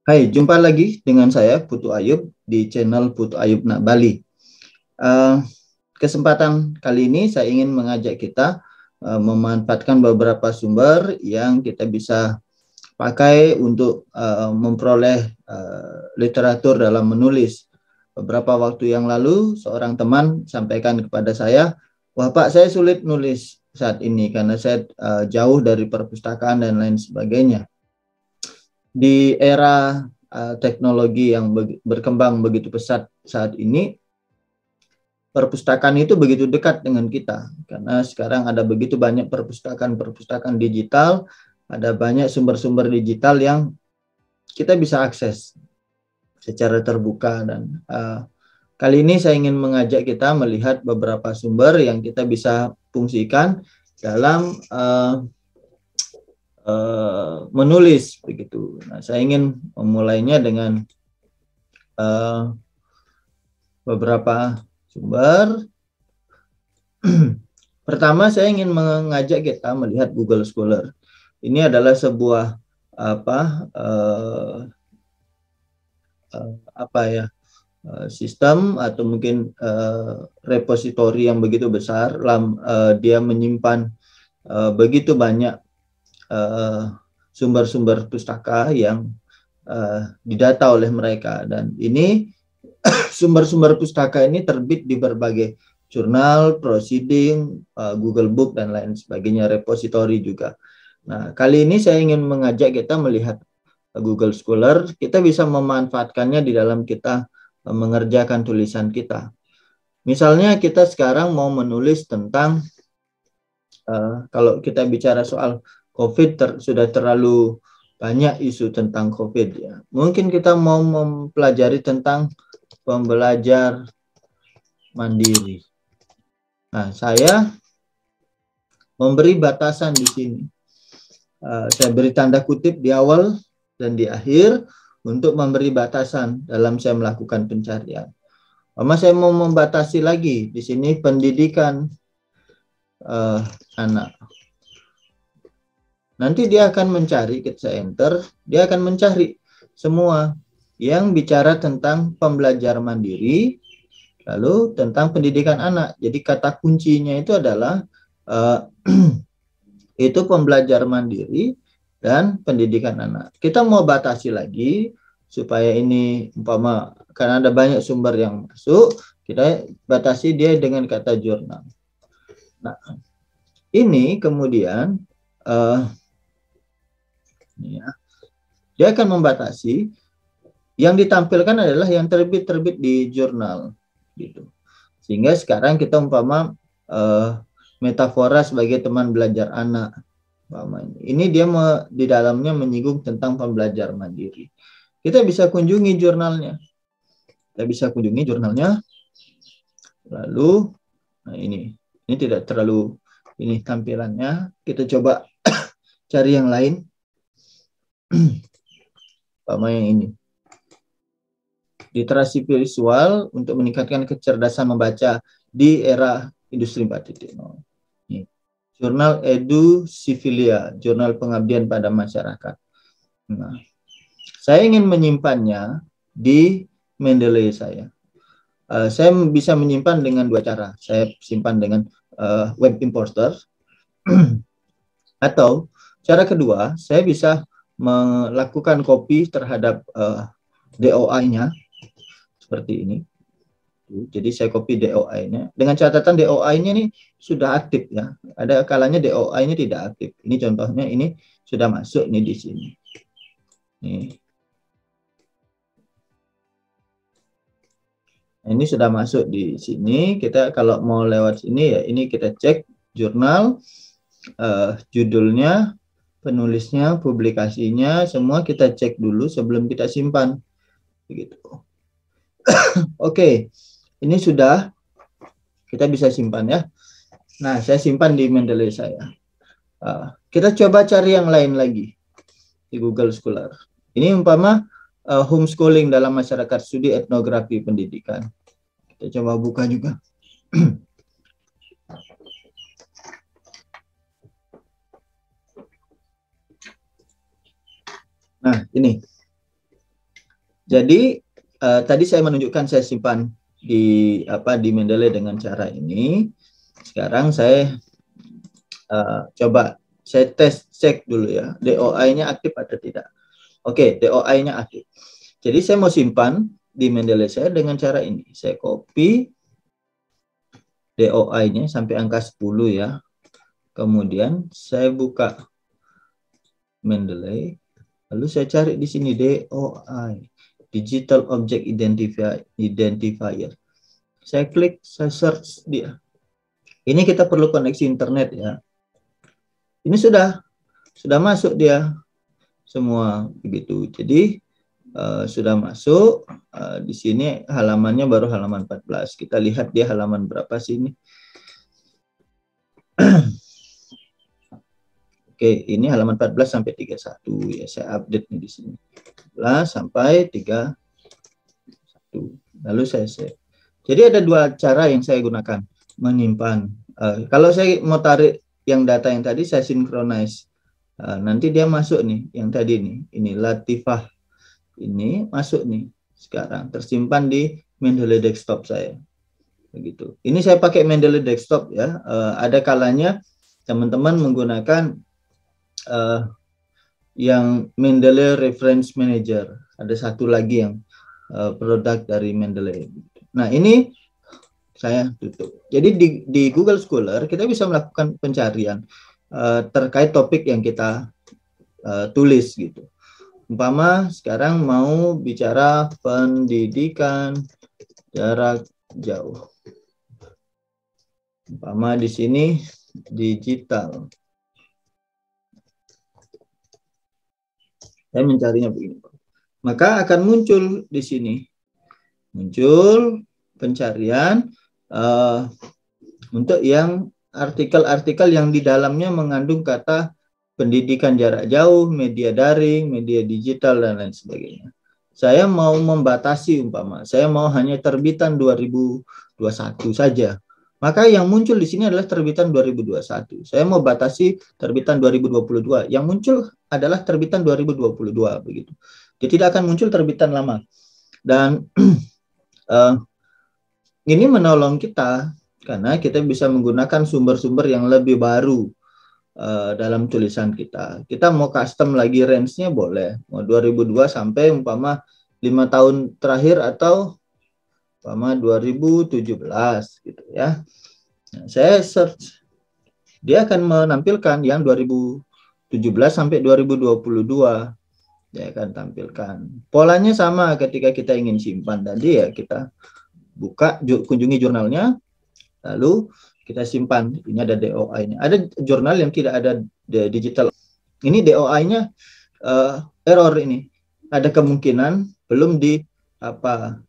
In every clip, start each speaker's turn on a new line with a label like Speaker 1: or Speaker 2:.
Speaker 1: Hai, jumpa lagi dengan saya Putu Ayub di channel Putu Ayub Nak Bali. Eh, Kesempatan kali ini saya ingin mengajak kita memanfaatkan beberapa sumber yang kita bisa pakai untuk memperoleh literatur dalam menulis. Beberapa waktu yang lalu seorang teman sampaikan kepada saya, "Wah Pak, saya sulit nulis saat ini karena saya jauh dari perpustakaan dan lain sebagainya." Di era teknologi yang berkembang begitu pesat saat ini, perpustakaan itu begitu dekat dengan kita karena sekarang ada begitu banyak perpustakaan digital, ada banyak sumber-sumber digital yang kita bisa akses secara terbuka. Dan kali ini saya ingin mengajak kita melihat beberapa sumber yang kita bisa fungsikan dalam menulis begitu. Nah, saya ingin memulainya dengan beberapa sumber. Pertama, saya ingin mengajak kita melihat Google Scholar. Ini adalah sebuah apa ya, sistem atau mungkin repositori yang begitu besar. Dia menyimpan begitu banyak sumber-sumber pustaka yang didata oleh mereka, dan ini sumber-sumber pustaka ini terbit di berbagai jurnal, proceeding, Google Book, dan lain sebagainya, repositori juga. Nah, kali ini saya ingin mengajak kita melihat Google Scholar. Kita bisa memanfaatkannya di dalam kita mengerjakan tulisan kita. Misalnya kita sekarang mau menulis tentang, kalau kita bicara soal COVID, sudah terlalu banyak isu tentang COVID ya. Mungkin kita mau mempelajari tentang pembelajar mandiri. Nah, saya memberi batasan di sini. Saya beri tanda kutip di awal dan di akhir untuk memberi batasan dalam saya melakukan pencarian. Saya mau membatasi lagi di sini pendidikan anak. Nanti dia akan mencari, ketika enter, dia akan mencari semua yang bicara tentang pembelajar mandiri, lalu tentang pendidikan anak. Jadi kata kuncinya itu adalah itu pembelajar mandiri dan pendidikan anak. Kita mau batasi lagi supaya ini umpama karena ada banyak sumber yang masuk, kita batasi dia dengan kata jurnal. Nah, ini kemudian ya, dia akan membatasi yang ditampilkan adalah yang terbit di jurnal gitu. Sehingga sekarang kita umpama metafora sebagai teman belajar anak. Ini dia di dalamnya menyinggung tentang pembelajar mandiri. Kita bisa kunjungi jurnalnya. Lalu, nah ini tidak terlalu ini tampilannya. Kita coba cari yang lain. Yang ini. Literasi visual untuk meningkatkan kecerdasan membaca di era industri 4.0. Jurnal Edu Civilia, jurnal pengabdian pada masyarakat. Nah, saya ingin menyimpannya di Mendeley saya. Saya bisa menyimpan dengan dua cara. Saya simpan dengan web importer atau cara kedua, saya bisa melakukan copy terhadap DOI-nya seperti ini. Jadi saya copy DOI-nya. Dengan catatan DOI-nya ini sudah aktif ya. Ada kalanya DOI-nya tidak aktif. Ini contohnya, ini sudah masuk nih di sini. Nih. Ini sudah masuk di sini. Kita kalau mau lewat sini ya, ini kita cek jurnal, judulnya, penulisnya, publikasinya, semua kita cek dulu sebelum kita simpan. Begitu. Oke, ini sudah kita bisa simpan ya. Nah, saya simpan di Mendeley saya. Kita coba cari yang lain lagi di Google Scholar. Ini umpama homeschooling dalam masyarakat studi etnografi pendidikan. Kita coba buka juga. Nah, ini. Jadi tadi saya menunjukkan saya simpan di Mendeley dengan cara ini. Sekarang saya coba saya cek dulu ya, DOI-nya aktif atau tidak. Oke, DOI-nya aktif. Jadi saya mau simpan di Mendeley saya dengan cara ini. Saya copy DOI-nya sampai angka 10 ya. Kemudian saya buka Mendeley, lalu saya cari di sini DOI, Digital Object Identifier. Saya klik, saya search dia. Ini kita perlu koneksi internet ya. Ini sudah masuk dia semua begitu. Jadi sudah masuk. Di sini halamannya baru halaman 14. Kita lihat dia halaman berapa sih ini. Oke, ini halaman 14 sampai 31 ya, saya update nih di sini. 14 sampai 31. Lalu saya save. Jadi ada dua cara yang saya gunakan menyimpan. Kalau saya mau tarik yang data yang tadi, saya synchronize. Nanti dia masuk nih, yang tadi nih, ini Latifah. Ini masuk nih sekarang, tersimpan di Mendeley desktop saya. Begitu. Ini saya pakai Mendeley desktop ya. Ada kalanya teman-teman menggunakan yang Mendeley Reference Manager. Ada satu lagi yang produk dari Mendeley. Nah, ini saya tutup. Jadi di Google Scholar kita bisa melakukan pencarian terkait topik yang kita tulis gitu. Umpama sekarang mau bicara pendidikan jarak jauh. Umpama di sini digital. Saya mencarinya begini. Maka akan muncul di sini. Muncul pencarian untuk yang artikel-artikel yang di dalamnya mengandung kata pendidikan jarak jauh, media daring, media digital, dan lain sebagainya. Saya mau membatasi umpama, saya mau hanya terbitan 2021 saja. Maka yang muncul di sini adalah terbitan 2021. Saya mau batasi terbitan 2022. Yang muncul adalah terbitan 2022 begitu. Dia tidak akan muncul terbitan lama. Dan ini menolong kita karena kita bisa menggunakan sumber-sumber yang lebih baru dalam tulisan kita. Kita mau custom lagi range-nya boleh. Mau 2002 sampai umpama 5 tahun terakhir atau umpama 2017 gitu ya. Nah, saya search. Dia akan menampilkan yang 2017 sampai 2022. Dia akan tampilkan. Polanya sama ketika kita ingin simpan tadi ya, kita buka, kunjungi jurnalnya, lalu kita simpan. Ini ada DOI-nya. Ada jurnal yang tidak ada digital. Ini DOI-nya error ini. Ada kemungkinan belum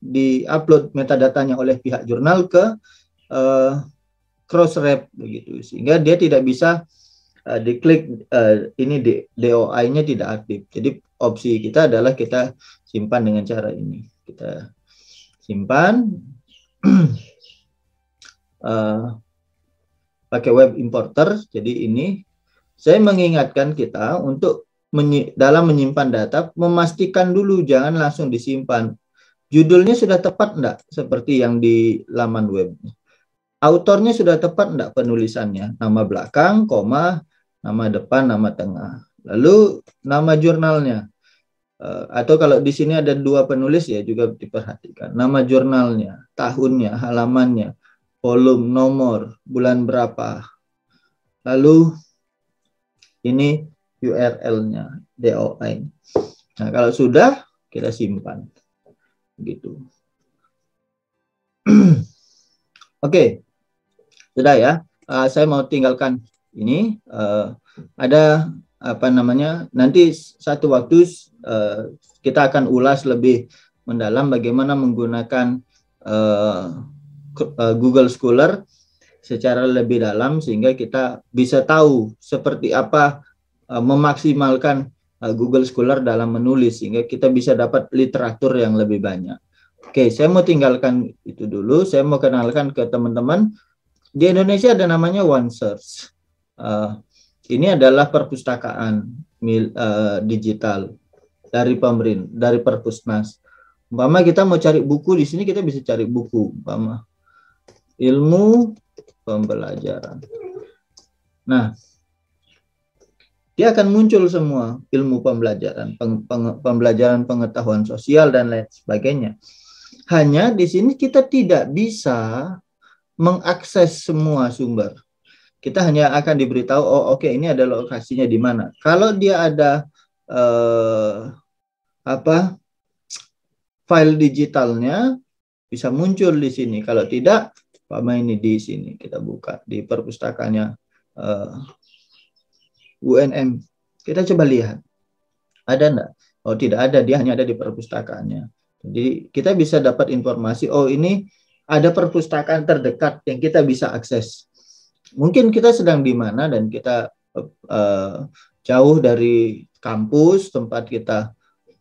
Speaker 1: di-upload metadatanya oleh pihak jurnal ke Crossref begitu, sehingga dia tidak bisa diklik. Ini DOI-nya tidak aktif. Jadi opsi kita adalah kita simpan dengan cara ini. Kita simpan pakai web importer. Jadi ini saya mengingatkan kita untuk dalam menyimpan data, memastikan dulu jangan langsung disimpan. Judulnya sudah tepat enggak seperti yang di laman web. Autornya sudah tepat enggak penulisannya, nama belakang, koma, nama depan, nama tengah. Lalu nama jurnalnya. Atau kalau di sini ada dua penulis ya juga diperhatikan. Nama jurnalnya, tahunnya, halamannya, volume, nomor, bulan berapa. Lalu ini URL-nya, DOI. Nah, kalau sudah kita simpan. Begitu. Oke. Sudah ya. Saya mau tinggalkan ini. Ada apa namanya? Nanti satu waktu kita akan ulas lebih mendalam bagaimana menggunakan Google Scholar secara lebih dalam sehingga kita bisa tahu seperti apa memaksimalkan Google Scholar dalam menulis sehingga kita bisa dapat literatur yang lebih banyak. Oke, saya mau tinggalkan itu dulu. Saya mau kenalkan ke teman-teman. Di Indonesia ada namanya OneSearch. Ini adalah perpustakaan digital dari pemerintah, dari Perpusnas. Umpama kita mau cari buku di sini, kita bisa cari buku, umpama ilmu pembelajaran. Nah, dia akan muncul semua ilmu pembelajaran, pembelajaran pengetahuan sosial dan lain sebagainya. Hanya di sini kita tidak bisa mengakses semua sumber. Kita hanya akan diberitahu, oh oke, ini ada lokasinya di mana. Kalau dia ada file digitalnya, bisa muncul di sini. Kalau tidak, ini di sini kita buka di perpustakaannya UNM. Kita coba lihat, ada enggak? Oh, tidak ada, dia hanya ada di perpustakaannya. Jadi kita bisa dapat informasi, oh ini ada perpustakaan terdekat yang kita bisa akses. Mungkin kita sedang di mana dan kita jauh dari kampus tempat kita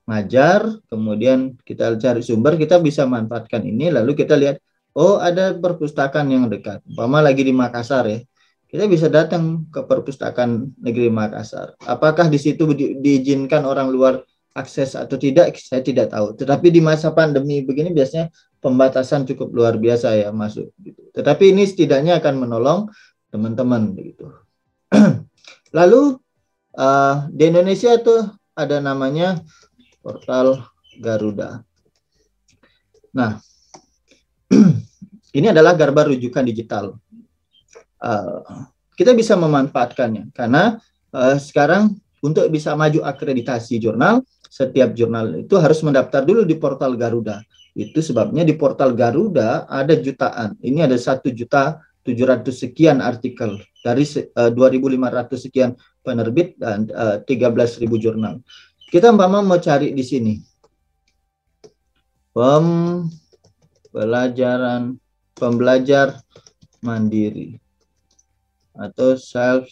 Speaker 1: ngajar, kemudian kita cari sumber, kita bisa manfaatkan ini, lalu kita lihat, oh ada perpustakaan yang dekat. Umpama lagi di Makassar ya, kita bisa datang ke perpustakaan negeri Makassar. Apakah di situ diizinkan orang luar akses atau tidak, saya tidak tahu. Tetapi di masa pandemi begini biasanya pembatasan cukup luar biasa ya masuk. Tetapi ini setidaknya akan menolong teman-teman begitu. Lalu di Indonesia tuh ada namanya portal Garuda. Nah, ini adalah Garba rujukan digital. Kita bisa memanfaatkannya karena sekarang untuk bisa maju akreditasi jurnal, setiap jurnal itu harus mendaftar dulu di portal Garuda. Itu sebabnya di portal Garuda ada jutaan. Ini ada 1.700.000 sekian artikel dari 2.500 sekian penerbit dan 13.000 jurnal. Kita umpama mau cari di sini pembelajar mandiri atau self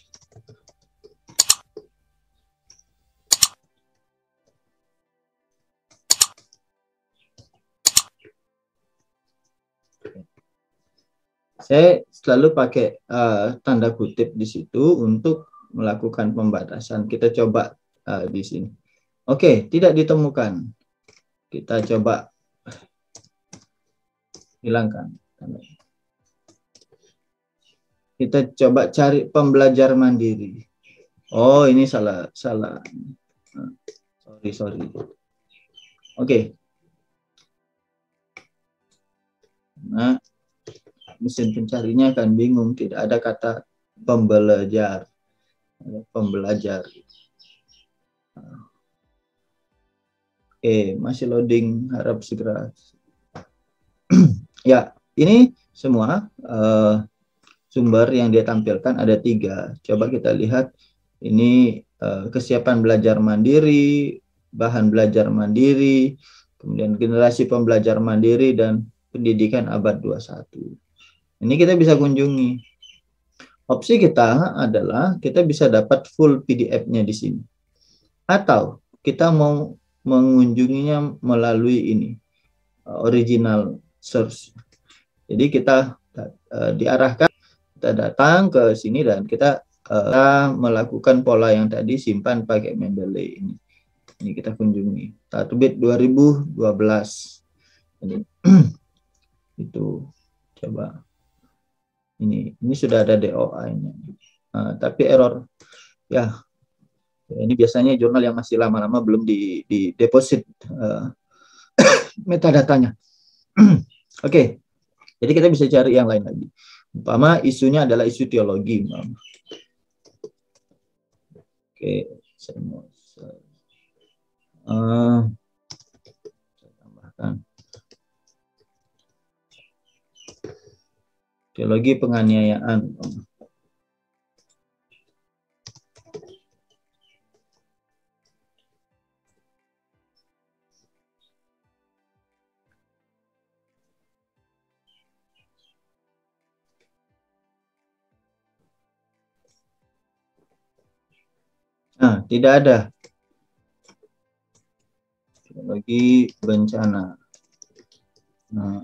Speaker 1: saya selalu pakai tanda kutip di situ untuk melakukan pembatasan. Kita coba di sini. Oke, tidak ditemukan. Kita coba hilangkan. Kita coba cari pembelajar mandiri. Oh, ini salah. Sorry. Oke. Nah, mesin pencarinya akan bingung, tidak ada kata pembelajar. Masih loading, harap segera. Ya, ini semua sumber yang dia tampilkan ada 3. Coba kita lihat, ini kesiapan belajar mandiri, bahan belajar mandiri, kemudian generasi pembelajar mandiri, dan pendidikan abad 21. Ini kita bisa kunjungi. Opsi kita adalah kita bisa dapat full PDF-nya di sini. Atau kita mau mengunjunginya melalui ini, original source. Jadi kita diarahkan, kita datang ke sini dan kita melakukan pola yang tadi, simpan pakai Mendeley ini. Ini kita kunjungi. Terbit 2012. Jadi, itu coba. Ini sudah ada DOA-nya. Tapi error. Ya, ini biasanya jurnal yang masih lama-lama belum di deposit metadatanya. Oke. Jadi kita bisa cari yang lain lagi. Umpama isunya adalah isu teologi. Oke, saya mau tambahkan teologi penganiayaan. Nah, tidak ada. Teologi bencana. Nah,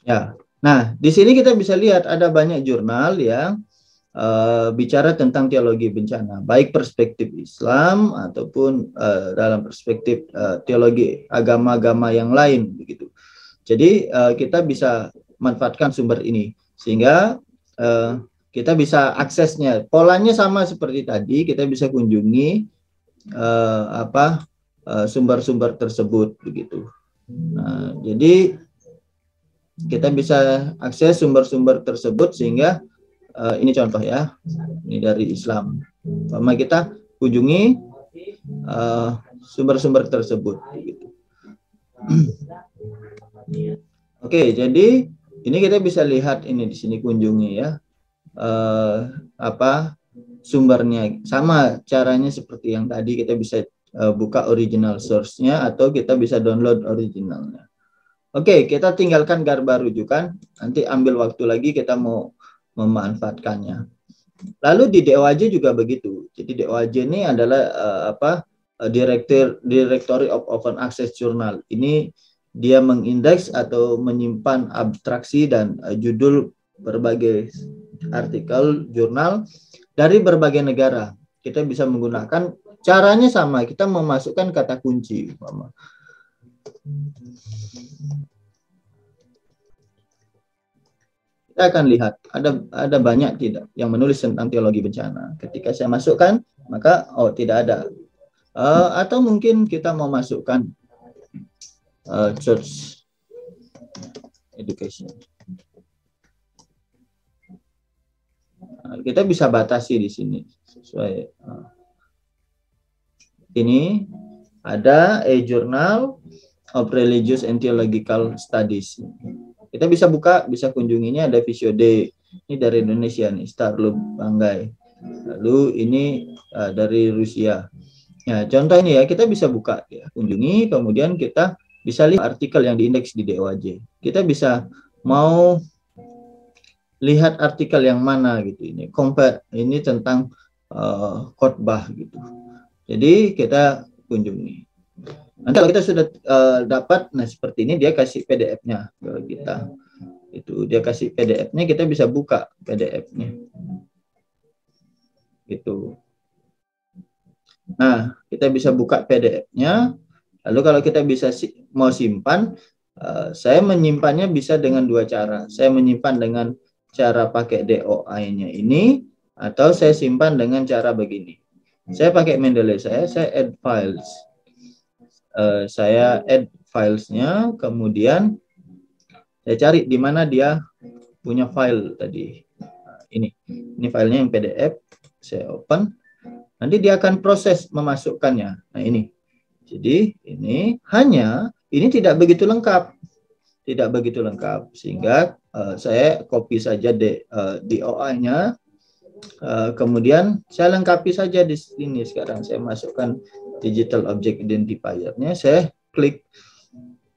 Speaker 1: ya. Nah, di sini kita bisa lihat ada banyak jurnal yang bicara tentang teologi bencana, baik perspektif Islam ataupun dalam perspektif teologi agama-agama yang lain begitu. Jadi kita bisa manfaatkan sumber ini sehingga kita bisa aksesnya. Polanya sama seperti tadi, kita bisa kunjungi sumber-sumber tersebut begitu. Nah, jadi kita bisa akses sumber-sumber tersebut sehingga ini contoh ya, ini dari Islam. Pertama kita kunjungi sumber-sumber tersebut. Gitu. Oke, jadi ini kita bisa lihat ini di sini kunjungi ya, sumbernya. Sama caranya seperti yang tadi, kita bisa buka original source-nya atau kita bisa download originalnya. Oke, kita tinggalkan gambar rujukan. Nanti ambil waktu lagi kita mau memanfaatkannya. Lalu di DOAJ juga begitu. Jadi DOAJ ini adalah Directory of Open Access Journal. Ini dia mengindeks atau menyimpan abstraksi dan judul berbagai artikel jurnal dari berbagai negara. Kita bisa menggunakan, caranya sama, kita memasukkan kata kunci. Kita akan lihat ada banyak tidak yang menulis tentang teologi bencana. Ketika saya masukkan, maka tidak ada. Atau mungkin kita mau masukkan church education. Kita bisa batasi di sini sesuai. Ini ada a journal of religious and theological studies. Kita bisa buka, bisa kunjunginya. Ada Visio D, ini dari Indonesia nih, Starlub Banggai. Lalu ini dari Rusia. Ya, contoh ini ya, kita bisa buka ya, kunjungi, kemudian kita bisa lihat artikel yang diindeks di DOAJ. Kita bisa mau lihat artikel yang mana gitu, ini compare, ini tentang khotbah gitu. Jadi kita kunjungi. Nanti kalau kita sudah dapat, nah seperti ini, dia kasih PDF-nya ke kita. Itu dia kasih PDF-nya, kita bisa buka PDF-nya. Gitu. Nah, kita bisa buka PDF-nya. Lalu kalau kita bisa mau simpan, saya menyimpannya bisa dengan dua cara. Saya menyimpan dengan cara pakai DOI-nya ini, atau saya simpan dengan cara begini. Saya pakai Mendeley, saya add files. Saya add filesnya, kemudian saya cari di mana dia punya file tadi. Ini filenya yang PDF, saya open. Nanti dia akan proses memasukkannya. Nah ini, jadi ini tidak begitu lengkap, sehingga saya copy saja DOI-nya, kemudian saya lengkapi saja di sini. Sekarang saya masukkan digital object identifier-nya, saya klik,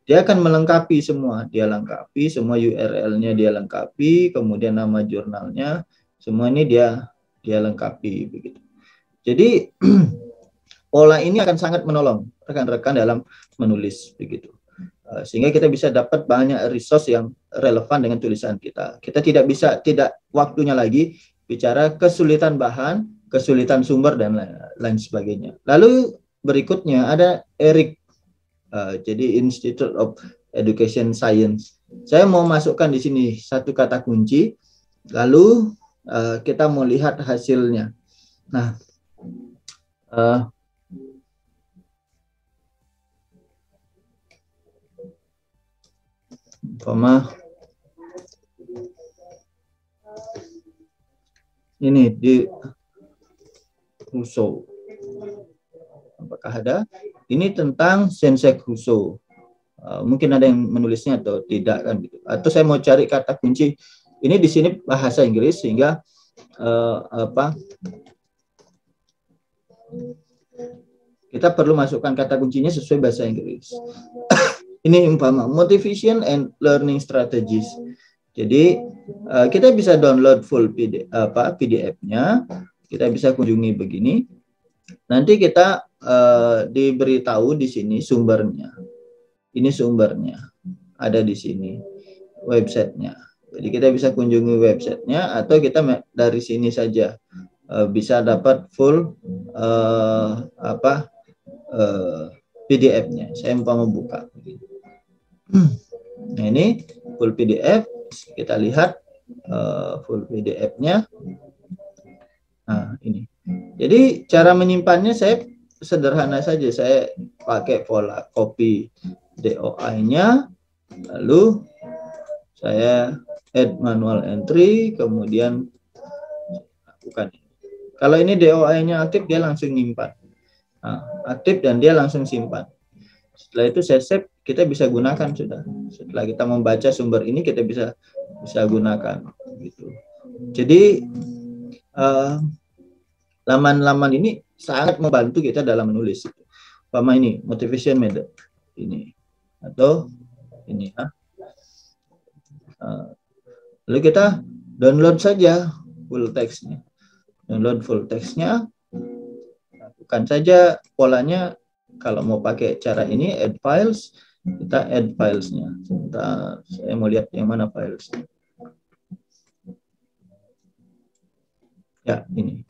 Speaker 1: dia akan melengkapi semua, URL-nya dia lengkapi, kemudian nama jurnalnya, semua ini dia lengkapi begitu. Jadi pola ini akan sangat menolong rekan-rekan dalam menulis begitu, sehingga kita bisa dapat banyak resource yang relevan dengan tulisan kita. Kita tidak waktunya lagi bicara kesulitan bahan, kesulitan sumber dan lain sebagainya. Lalu berikutnya ada ERIC, jadi Institute of Education Science. Saya mau masukkan di sini satu kata kunci, lalu kita mau lihat hasilnya. Nah, ini di Rousseau. Apakah ada? Ini tentang Sensek Rousseau. Mungkin ada yang menulisnya atau tidak kan gitu. Atau saya mau cari kata kunci. Ini di sini bahasa Inggris, sehingga kita perlu masukkan kata kuncinya sesuai bahasa Inggris. Ini umpama motivation and learning strategies. Jadi kita bisa download full PDF-nya, kita bisa kunjungi begini. Nanti kita diberitahu di sini sumbernya. Ini sumbernya, ada di sini websitenya. Jadi kita bisa kunjungi websitenya atau kita dari sini saja bisa dapat full PDF-nya. Saya mau buka. Nah, ini full PDF. Kita lihat full PDF-nya. Nah, ini. Jadi cara menyimpannya saya sederhana saja. Saya pakai pola copy DOI-nya, lalu saya add manual entry, kemudian lakukan. Kalau ini DOI-nya aktif, dia langsung nyimpan. Nah, aktif dan dia langsung simpan. Setelah itu saya save, kita bisa gunakan sudah. Setelah kita membaca sumber ini, kita bisa gunakan. Gitu. Jadi laman-laman ini sangat membantu kita dalam menulis. Umpama ini motivation method ini atau ini ya. Lalu kita download saja full text-nya. Download full text-nya. Lakukan saja polanya. Kalau mau pakai cara ini add files, kita add filesnya. Sebentar, saya mau lihat yang mana files. Ya, ini.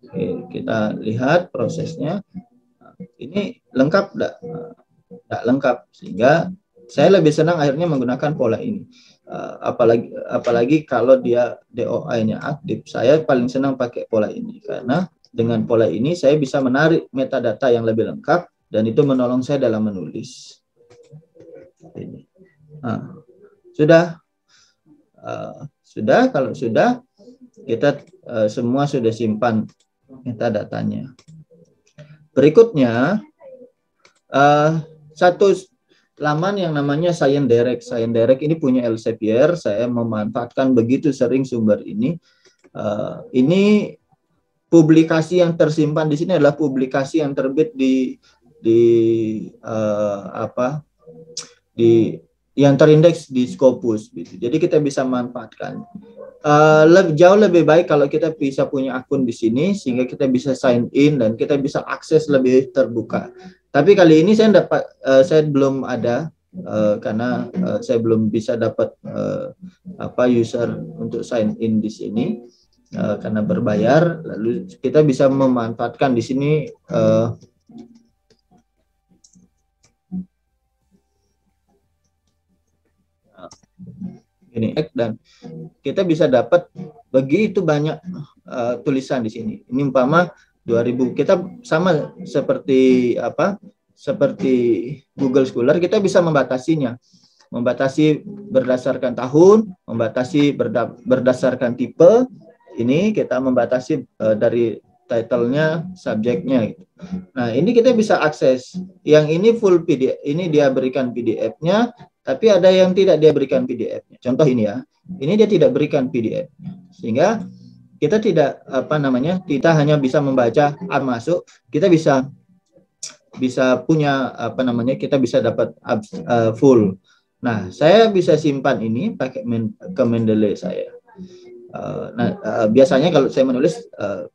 Speaker 1: Oke, kita lihat prosesnya. Ini lengkap enggak? Enggak lengkap, sehingga saya lebih senang akhirnya menggunakan pola ini. Apalagi kalau dia DOI-nya aktif, saya paling senang pakai pola ini karena dengan pola ini saya bisa menarik metadata yang lebih lengkap dan itu menolong saya dalam menulis. Nah, sudah. Kalau sudah, kita semua sudah simpan metadatanya. Berikutnya, satu laman yang namanya Science Direct. Science Direct ini punya Elsevier. Saya memanfaatkan begitu sering sumber ini. Ini publikasi yang tersimpan di sini adalah publikasi yang terbit di yang terindeks di Scopus. Gitu. Jadi kita bisa manfaatkan. Jauh lebih baik kalau kita bisa punya akun di sini sehingga kita bisa sign in dan kita bisa akses lebih terbuka. Tapi kali ini saya belum ada karena saya belum bisa dapat user untuk sign in di sini karena berbayar. Lalu kita bisa memanfaatkan di sini ini dan kita bisa dapat begitu banyak tulisan di sini. Ini umpama 2000, kita sama seperti Google Scholar, kita bisa membatasinya. Membatasi berdasarkan tahun, membatasi berdasarkan tipe. Ini kita membatasi dari title-nya, subjeknya. Gitu. Nah, ini kita bisa akses. Yang ini full PDF, ini dia berikan PDF-nya, tapi ada yang tidak dia berikan PDF-nya. Contoh ini ya, ini dia tidak berikan PDF-nya. Sehingga kita tidak kita hanya bisa membaca masuk, kita bisa punya kita bisa dapat full. Nah, saya bisa simpan ini pakai ke Mendeley saya. Biasanya kalau saya menulis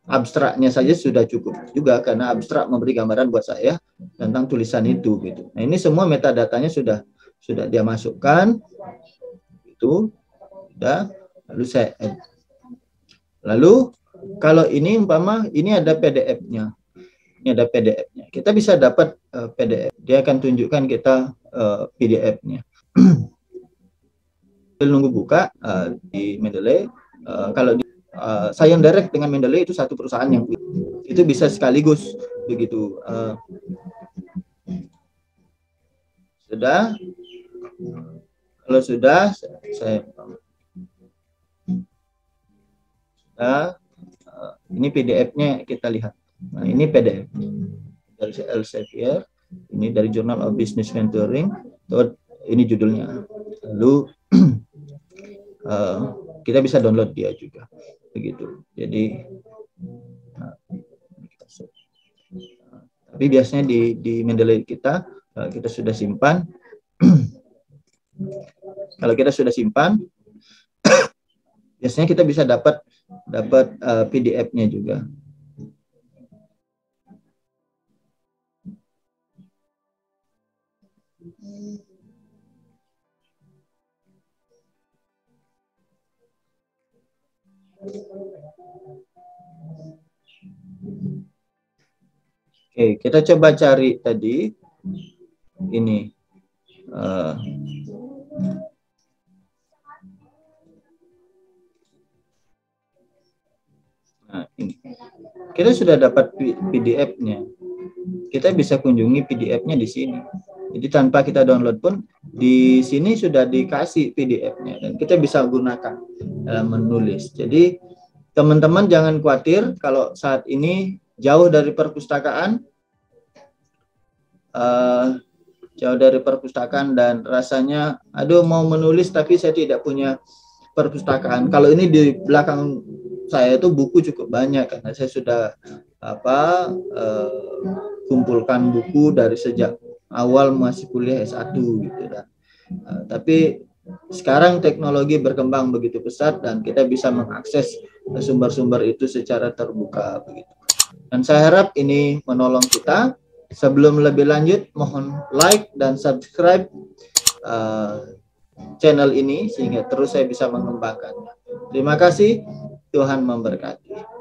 Speaker 1: abstraknya saja sudah cukup juga karena abstrak memberi gambaran buat saya tentang tulisan itu gitu. Nah, ini semua metadatanya sudah dia masukkan itu sudah, lalu saya add. Lalu kalau ini umpama ini ada PDF-nya. Ini ada PDF-nya. Kita bisa dapat PDF. Dia akan tunjukkan kita PDF-nya. Nunggu buka di Mendeley. Kalau di Science Direct dengan Mendeley itu satu perusahaan yang itu bisa sekaligus begitu. Sudah, kalau sudah saya ini PDF-nya kita lihat. Nah, ini PDF dari Elsevier, ini dari Journal of Business Mentoring. Ini judulnya. Lalu kita bisa download dia juga, begitu. Jadi, tapi biasanya di Mendeley kita sudah simpan. Kalau kita sudah simpan, biasanya kita bisa dapat PDF-nya juga. Oke, kita coba cari tadi ini. Nah, ini. Kita sudah dapat PDF-nya. Kita bisa kunjungi PDF-nya di sini. Jadi tanpa kita download pun di sini sudah dikasih PDF-nya dan kita bisa gunakan dalam menulis. Jadi teman-teman jangan khawatir kalau saat ini jauh dari perpustakaan, dan rasanya aduh mau menulis tapi saya tidak punya perpustakaan. Kalau ini di belakang saya itu buku cukup banyak karena saya sudah kumpulkan buku dari sejak awal masih kuliah S1 gitu dan tapi sekarang teknologi berkembang begitu pesat dan kita bisa mengakses sumber-sumber itu secara terbuka begitu. Dan saya harap ini menolong kita. Sebelum lebih lanjut, mohon like dan subscribe channel ini sehingga terus saya bisa mengembangkannya. Terima kasih, Tuhan memberkati.